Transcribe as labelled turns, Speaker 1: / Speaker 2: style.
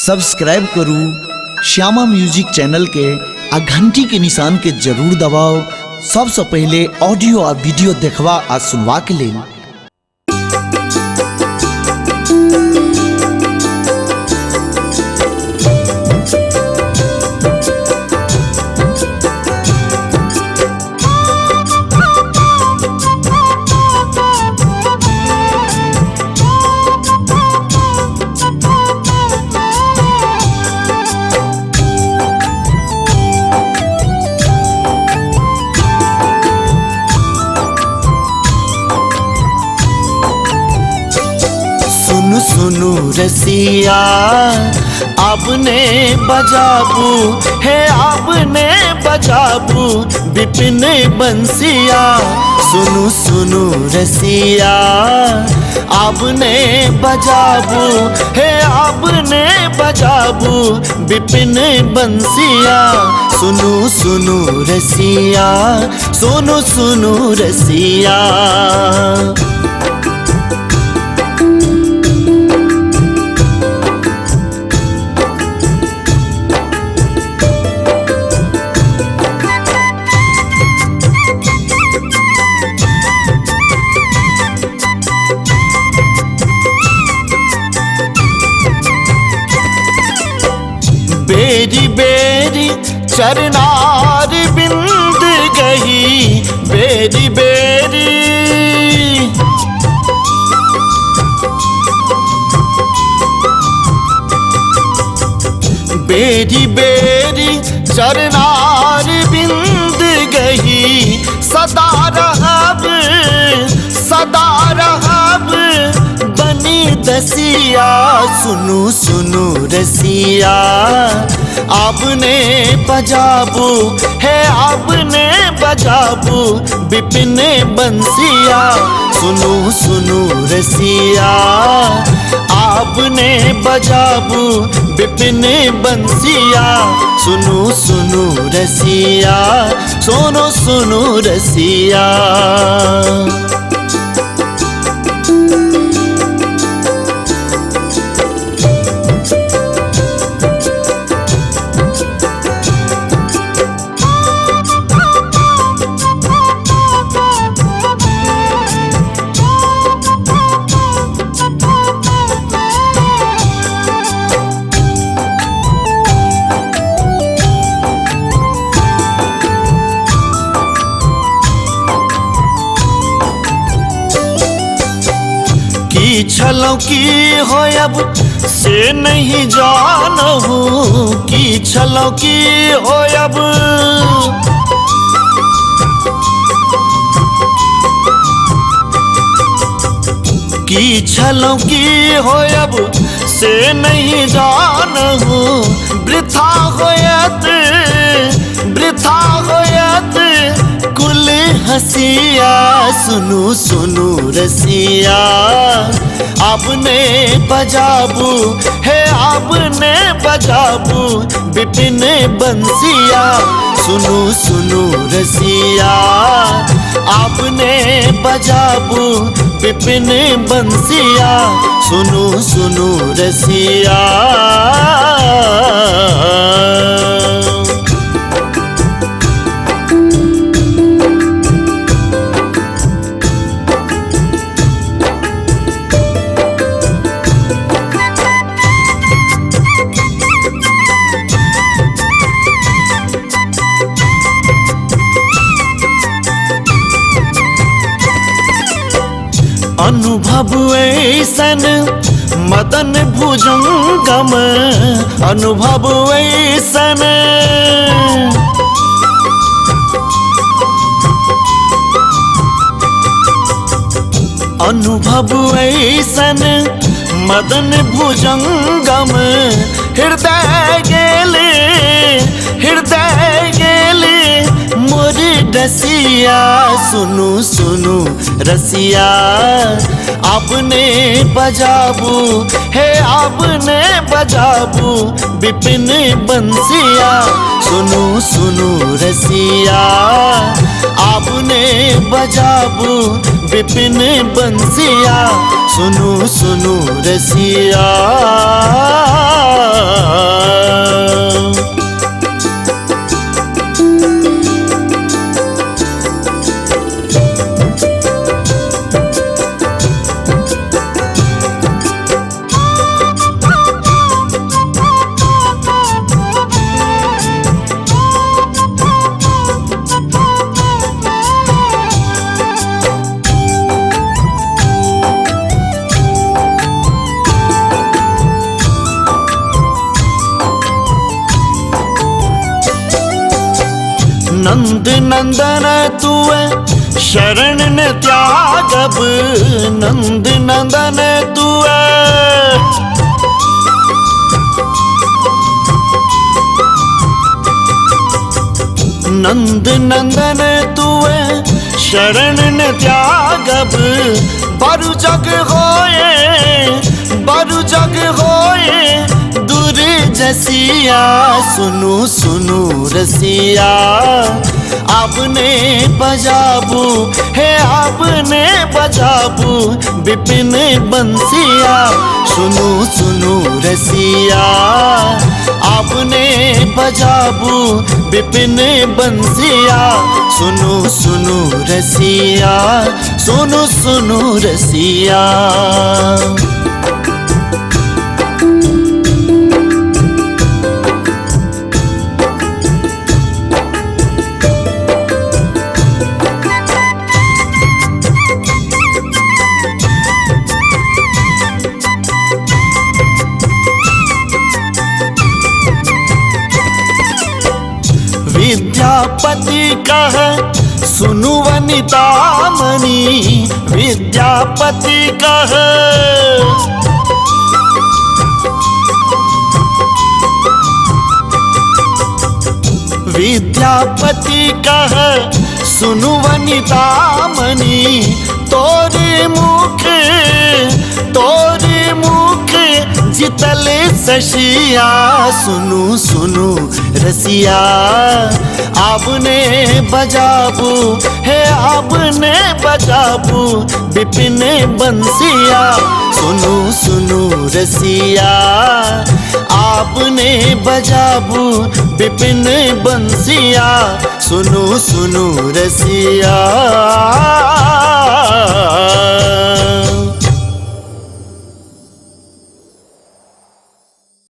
Speaker 1: Subscribe करू Shyama music channel के आ घंटी के निशान के जरूर दबाओ सबसे पहले ऑडियो आ वीडियो देखवा आ सुनवा के लिए।
Speaker 2: सुनु सुनु रसिया आपने बजाबू है, आपने बजाबू विपिन बंसिया। सुनु सुनु रसिया आपने बजाबू है, आपने बजाबू विपिन बंसिया। सुनु सुनु रसिया, सुनु सुनु रसिया। बेरी बेरी चरनार बिंद गही, बेरी बेरी बेरी बेरी चरनार बिंद गही। सदा रहब सदा रहब बनी दसिया। सुनु सुनु रसिया आपने बजाबू है, आपने बजाबू विपिन बंसिया। सुनु सुनु रसिया आपने बजाबू विपिन बंसिया। सुनु सुनु रसिया, सुनो सुनु रसिया। की छलों की हो अब से नहीं जानहू, की छलों की हो अब की छलों की हो अब से नहीं जानहू। वृथा होयत वृथा होयत कुल हसिया। सुनु सुनु रसिया आपने बजाबू है, आपने बजाबू विपिन बंसिया। सुनु सुनु रसिया आपने बजाबू विपिन बंसिया। सुनु सुनु रसिया। अनुभव ऐसन मदन भुजंगम, अनुभव ऐसन अनुभव ऐसन मदन भुजंगम। हृदय गेले हृदय गेले मोर रसिया। सुनु सुनु रसिया आपने बजाबू है, आपने बजाबू विपिन बंसिया। सुनु सुनु रसिया आपने बजाबू विपिन बंसिया। सुनु सुनु रसिया। नंद नंदन तुए शरण ने त्यागब, नंद नंदन तुए नंद नंदन तुए शरण ने त्यागब। बरु जग होए दूर जसिया, सुनु सुनु रसिया आपने बजाबू है, आपने बजाबू विपिन बंसिया। सुनु सुनु रसिया आपने बजाबू विपिन बंसिया। सुनु सुनु रसिया, सुनु सुनु रसिया। विद्यापति कह सुनु वनिता मणि, विद्यापति कह विद्यापति कह सुनु वनिता मणि। तोरे मुख जितले सशिया, सुनु सुनु रसिया आपने बजाबू है, आपने बजाबू विपिन बंसिया। सुनु सुनु रसिया आपने बजाबू विपिन बंसिया। सुनु सुनु रसिया।